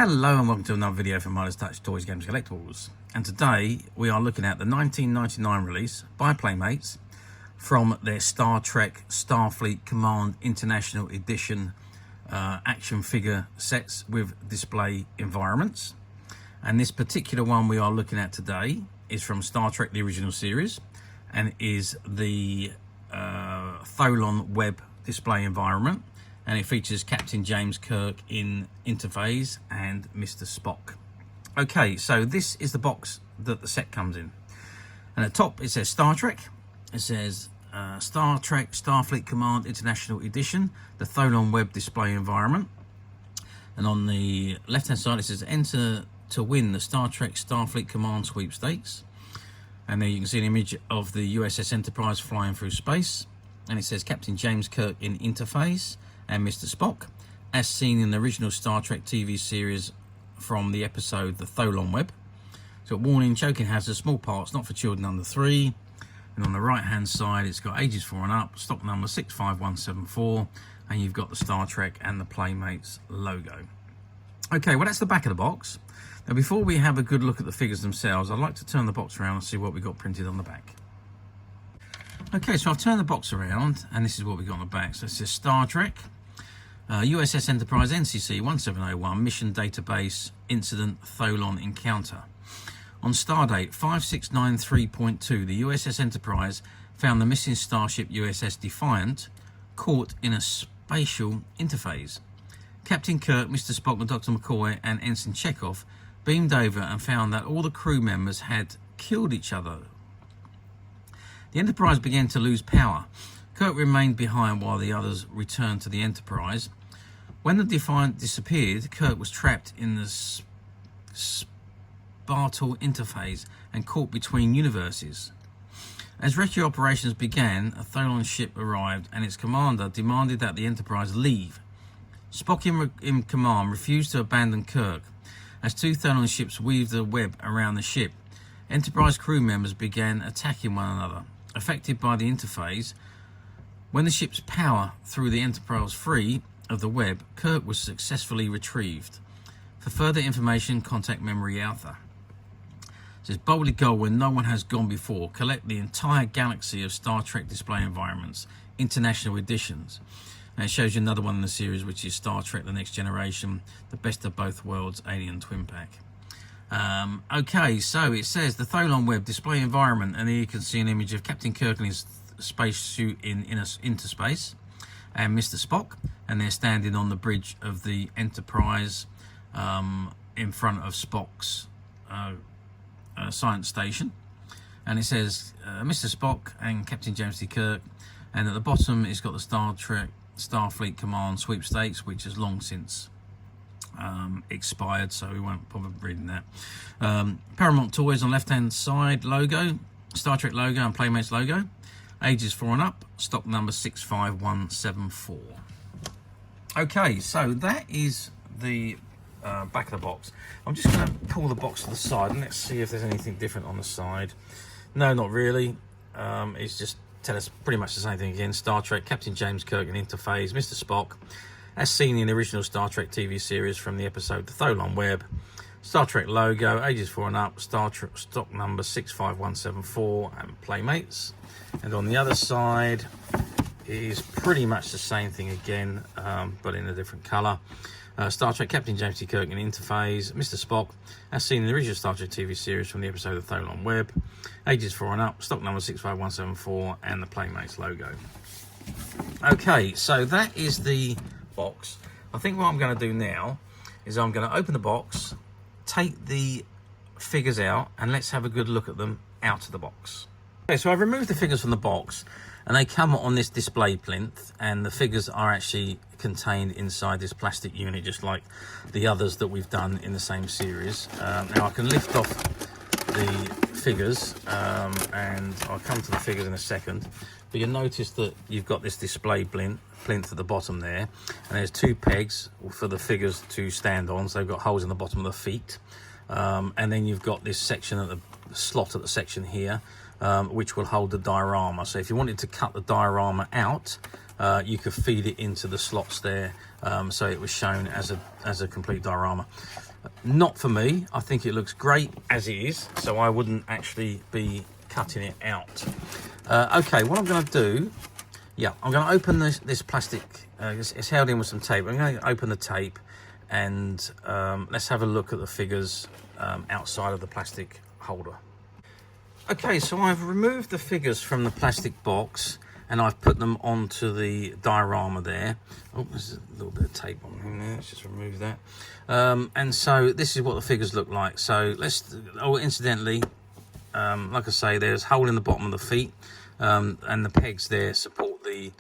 Hello and welcome to another video from Midas Touch Toys, Games, Collectibles. And today we are looking at the 1999 release by Playmates from their Star Trek Starfleet Command International Edition action figure sets with display environments. And this particular one we are looking at today is from Star Trek the original series and is the Tholian Web display environment. And it features Captain James Kirk in Interphase and Mister Spock. Okay, so this is the box that the set comes in. And at the top it says Star Trek. It says Star Trek Starfleet Command International Edition, the Tholian Web display environment. And on the left hand side it says enter to win the Star Trek Starfleet Command sweepstakes. And there you can see an image of the USS Enterprise flying through space. And it says Captain James Kirk in Interphase and Mister Spock, as seen in the original Star Trek TV series from the episode The Tholian Web. So warning, choking hazard, small parts, not for children under 3. And on the right hand side it's got ages 4 and up, stock number 65174, and you've got the Star Trek and the Playmates logo. Okay, well that's the back of the box. Now before we have a good look at the figures themselves, I'd like to turn the box around and see what we got printed on the back. Okay, so I've turned the box around and this is what we got on the back. So it says Star Trek, USS Enterprise NCC 1701 Mission Database Incident Tholian Encounter. On stardate 5693.2, the USS Enterprise found the missing starship USS Defiant caught in a spatial interface. Captain Kirk, Mr. Spock, and Dr. McCoy and Ensign Chekhov beamed over and found that all the crew members had killed each other. The Enterprise began to lose power. Kirk remained behind while the others returned to the Enterprise. When the Defiant disappeared, Kirk was trapped in the spatial interface and caught between universes. As rescue operations began, a Tholian ship arrived and its commander demanded that the Enterprise leave. Spock in command refused to abandon Kirk. As 2 Tholian ships weaved a web around the ship, Enterprise crew members began attacking one another. Affected by the interface, when the ship's power threw the Enterprise free of the web, Kirk was successfully retrieved. For further information, contact Memory Alpha. It says boldly go where no one has gone before. Collect the entire galaxy of Star Trek display environments, international editions. And it shows you another one in the series, which is Star Trek The Next Generation, the best of both worlds, Alien Twin Pack. Okay, so it says the Tholian Web display environment, and here you can see an image of Captain Kirk in his spacesuit in Interspace and Mister Spock, and they're standing on the bridge of the Enterprise in front of Spock's science station. And it says Mister Spock and Captain James T. Kirk, and at the bottom it's got the Star Trek Starfleet Command sweepstakes, which has long since expired, so we won't bother reading that. Paramount Toys on left hand side logo, Star Trek logo and Playmates logo, ages 4 and up, stock number 65174. Okay, so that is the back of the box. I'm just going to pull the box to the side and let's see if there's anything different on the side. No, not really. It's just tell us pretty much the same thing again. Star Trek, Captain James Kirk in Interphase, Mister Spock, as seen in the original Star Trek TV series from the episode The Tholian Web. Star Trek logo, ages 4 and up, Star Trek stock number 65174, and Playmates. And on the other side is pretty much the same thing again, but in a different colour. Star Trek Captain James T. Kirk in Interphase, Mister Spock, as seen in the original Star Trek TV series from the episode The Tholian Web. Ages 4 and up, stock number 65174, and the Playmates logo. Okay, so that is the box. I think what I'm going to do now is I'm going to open the box, take the figures out, and let's have a good look at them out of the box. Okay, so I've removed the figures from the box and they come on this display plinth, and the figures are actually contained inside this plastic unit just like the others that we've done in the same series. Now I can lift off the figures and I'll come to the figures in a second, but you'll notice that you've got this display plinth at the bottom there, and there's 2 pegs for the figures to stand on, so they've got holes in the bottom of the feet, and then you've got this section at the slot at the section here, which will hold the diorama. So if you wanted to cut the diorama out, you could feed it into the slots there, so it was shown as a complete diorama. Not for me. I think it looks great as it is, so I wouldn't actually be cutting it out. Okay, what I'm going to do, yeah, I'm going to open this plastic. It's held in with some tape. I'm going to open the tape, and let's have a look at the figures outside of the plastic holder. Okay, so I've removed the figures from the plastic box, and I've put them onto the diorama there. Oh, there's a little bit of tape on here. Let's just remove that. And so this is what the figures look like. So incidentally, like I say, there's a hole in the bottom of the feet, and the pegs there support the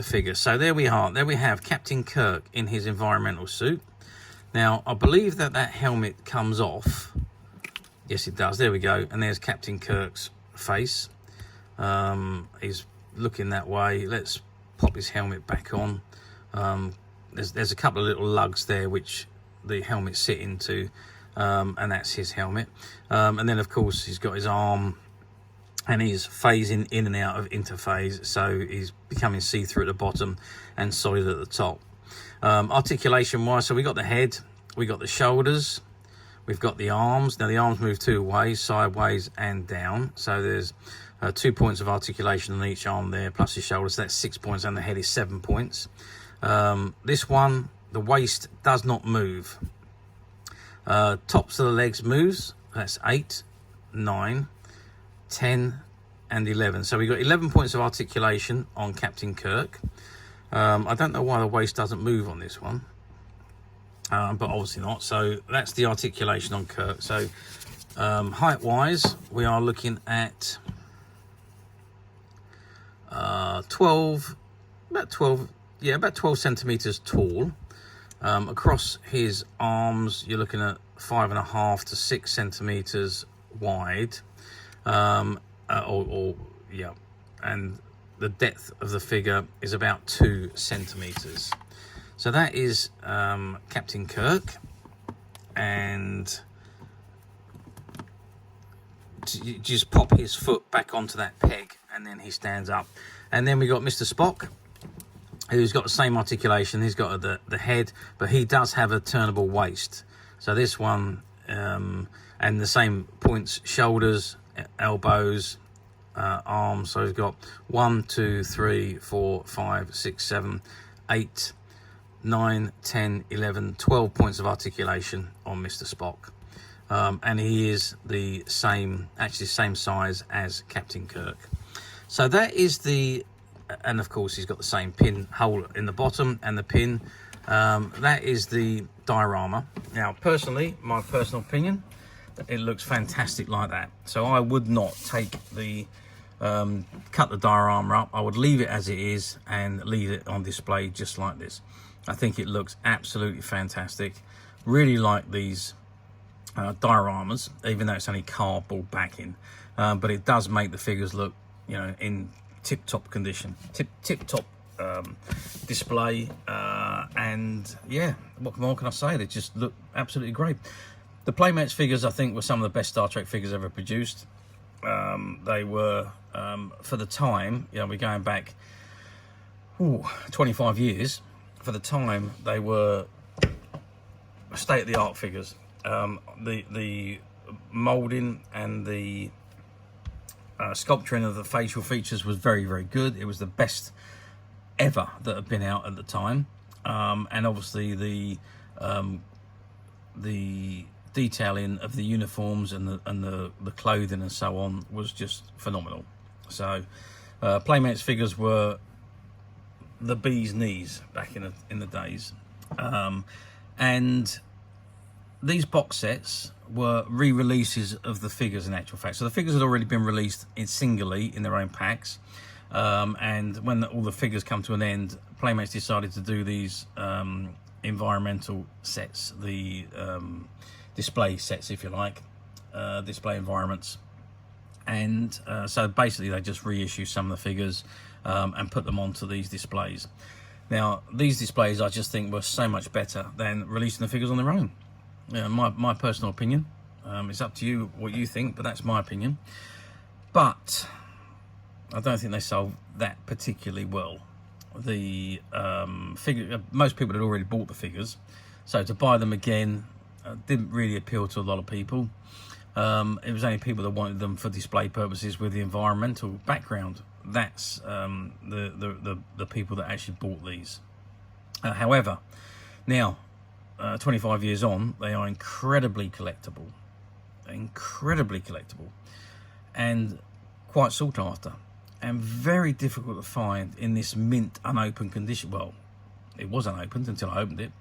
figure. So there we are. There we have Captain Kirk in his environmental suit. Now, I believe that helmet comes off. Yes, it does. There we go. And there's Captain Kirk's face. He's looking that way. Let's pop his helmet back on. There's a couple of little lugs there which the helmet sit into, and that's his helmet. And then, of course, he's got his arm, and he's phasing in and out of interphase, so he's becoming see-through at the bottom and solid at the top. Articulation wise, so we got the head, we got the shoulders, we've got the arms. Now the arms move two ways, sideways and down, so there's 2 points of articulation on each arm there, plus his shoulders. So that's 6 points, and the head is 7 points. This one, the waist does not move. Tops of the legs moves, that's 8, 9, 10 and 11. So we've got 11 points of articulation on Captain Kirk. I don't know why the waist doesn't move on this one, but obviously not. So that's the articulation on Kirk. So height wise, we are looking at about 12 centimeters tall. Across his arms, you're looking at 5.5 to 6 centimeters wide. And the depth of the figure is about 2 centimeters. So that is Captain Kirk, and you just pop his foot back onto that peg, and then he stands up. And then we got Mister Spock, who's got the same articulation. He's got the head, but he does have a turnable waist. So this one, and the same points: shoulders, elbows, arms. So he's got 1, 2, 3, 4, 5, 6, 7, 8, 9, 10, 11, 12 points of articulation on Mister Spock. And he is the same size as Captain Kirk. So that is and of course he's got the same pin hole in the bottom and the pin. That is the diorama. Now, personally, my personal opinion, it looks fantastic like that. So I would not take cut the diorama up. I would leave it as it is and leave it on display just like this. I think it looks absolutely fantastic. Really like these dioramas, even though it's only cardboard backing, but it does make the figures look, in tip-top condition, tip-top display, and yeah, what more can I say? They just look absolutely great. The Playmates figures, I think, were some of the best Star Trek figures ever produced. They were, for the time, we're going back 25 years. For the time, they were state-of-the-art figures. The moulding and the sculpturing of the facial features was very, very good. It was the best ever that had been out at the time, and obviously the detailing of the uniforms and the clothing and so on was just phenomenal. So Playmates figures were the bee's knees back in the days, and these box sets were re-releases of the figures in actual fact. So the figures had already been released singly in their own packs, and when all the figures come to an end, Playmates decided to do these environmental sets, the display sets, if you like, display environments. And so basically they just reissue some of the figures and put them onto these displays. Now, these displays I just think were so much better than releasing the figures on their own. My personal opinion. It's up to you what you think, but that's my opinion. But I don't think they sold that particularly well. The figure, most people had already bought the figures, So to buy them again didn't really appeal to a lot of people. It was only people that wanted them for display purposes with the environmental background. That's the people that actually bought these. However, now 25 years on, they are incredibly collectible, and quite sought after, and very difficult to find in this mint unopened condition. Well, it was unopened until I opened it.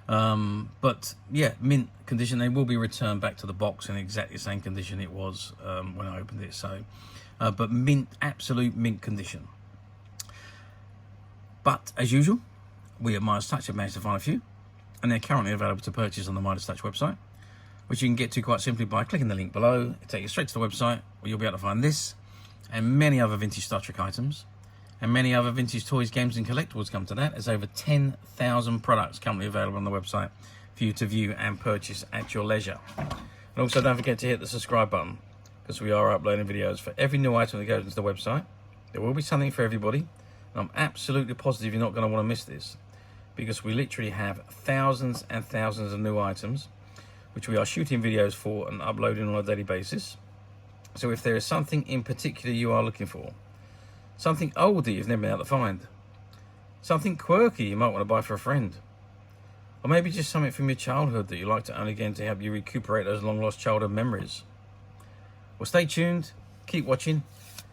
But yeah, mint condition. They will be returned back to the box in exactly the same condition it was when I opened it. So, but mint, absolute mint condition. But as usual, we at Midas Touch have managed to find a few, and they're currently available to purchase on the Midas Touch website, which you can get to quite simply by clicking the link below. It'll take you straight to the website, where you'll be able to find this and many other vintage Star Trek items, and many other vintage toys, games and collectibles. Come to that. There's over 10,000 products currently available on the website for you to view and purchase at your leisure. And also don't forget to hit the subscribe button, because we are uploading videos for every new item that goes into the website. There will be something for everybody, and I'm absolutely positive you're not going to want to miss this, because we literally have thousands and thousands of new items which we are shooting videos for and uploading on a daily basis. So if there is something in particular you are looking for, something old that you've never been able to find, something quirky you might want to buy for a friend, or maybe just something from your childhood that you like to own again to help you recuperate those long lost childhood memories, well, stay tuned, keep watching,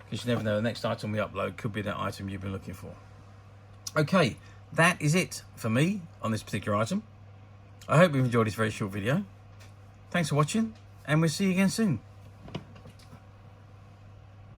because you never know, the next item we upload could be that item you've been looking for. Okay, that is it for me on this particular item. I hope you've enjoyed this very short video. Thanks for watching, and we'll see you again soon.